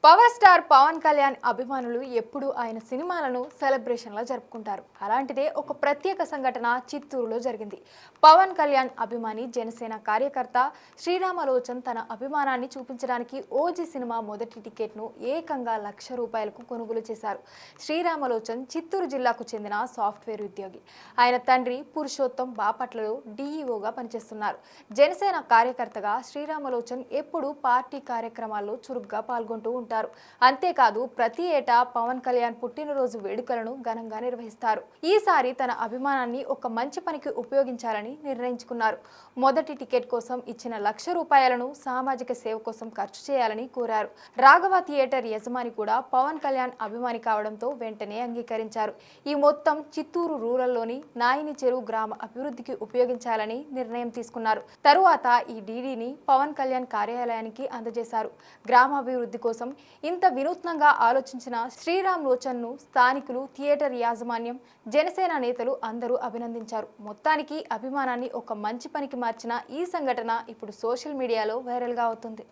Power star Pawan Kalyan అభిమానులు ఎప్పుడూ ఆయన సినిమాలను సెలబ్రేషన్లా జరుపుకుంటారు. అలాంటిదే ఒక ప్రత్యేక సంఘటన చిత్తూరులో జరిగింది. పవన్ కళ్యాణ్ అభిమాని జనసేన కార్యకర్త శ్రీరామలోచన్ తన అభిమానాన్ని చూపించడానికి ఓజీ సినిమా మొదటి టికెట్ను ఏకంగా ₹1,00,000 కొనుగోలు చేశారు. శ్రీరామలోచన్ చిత్తూరు జిల్లాకు చెందిన సాఫ్ట్వేర్ ఉద్యోగి. ఆయన తండ్రి పురుషోత్తం బాపట్లలో డీఈఓగా పనిచేస్తున్నారు. జనసేన కార్యకర్తగా శ్రీరామలోచన్ ఎప్పుడూ పార్టీ కార్యక్రమాల్లో చురుగ్గా పాల్గొంటూ ఉంటారు. అంతేకాదు ప్రతి ఏటా పవన్ కళ్యాణ్ పుట్టినరోజు వేడుకలను ఘనంగా నిర్వహిస్తారు. ఈసారి తన అభిమానాన్ని ఒక మంచి పనికి ఉపయోగించాలని నిర్ణయించుకున్నారు. మొదటి టికెట్ కోసం ఇచ్చిన ₹1,00,000 సామాజిక సేవ కోసం ఖర్చు చేయాలని కోరారు. రాఘవ థియేటర్ యజమాని కూడా పవన్ కళ్యాణ్ అభిమాని కావడంతో వెంటనే అంగీకరించారు. ఈ మొత్తం చిత్తూరు రూరల్లోని నాయిని చెరువు గ్రామ అభివృద్ధికి ఉపయోగించాలని నిర్ణయం తీసుకున్నారు. తరువాత ఈ డీడీని పవన్ కళ్యాణ్ కార్యాలయానికి అందజేశారు. గ్రామాభివృద్ధి కోసం ఇంత వినూత్నంగా ఆలోచించిన శ్రీరామలోచన్ను స్థానికులు, థియేటర్ యాజమాన్యం, జనసేన నేతలు అందరూ అభినందించారు. మొత్తానికి అభిమానాన్ని ఒక మంచి పనికి మార్చిన ఈ సంఘటన ఇప్పుడు సోషల్ మీడియాలో వైరల్గా అవుతుంది.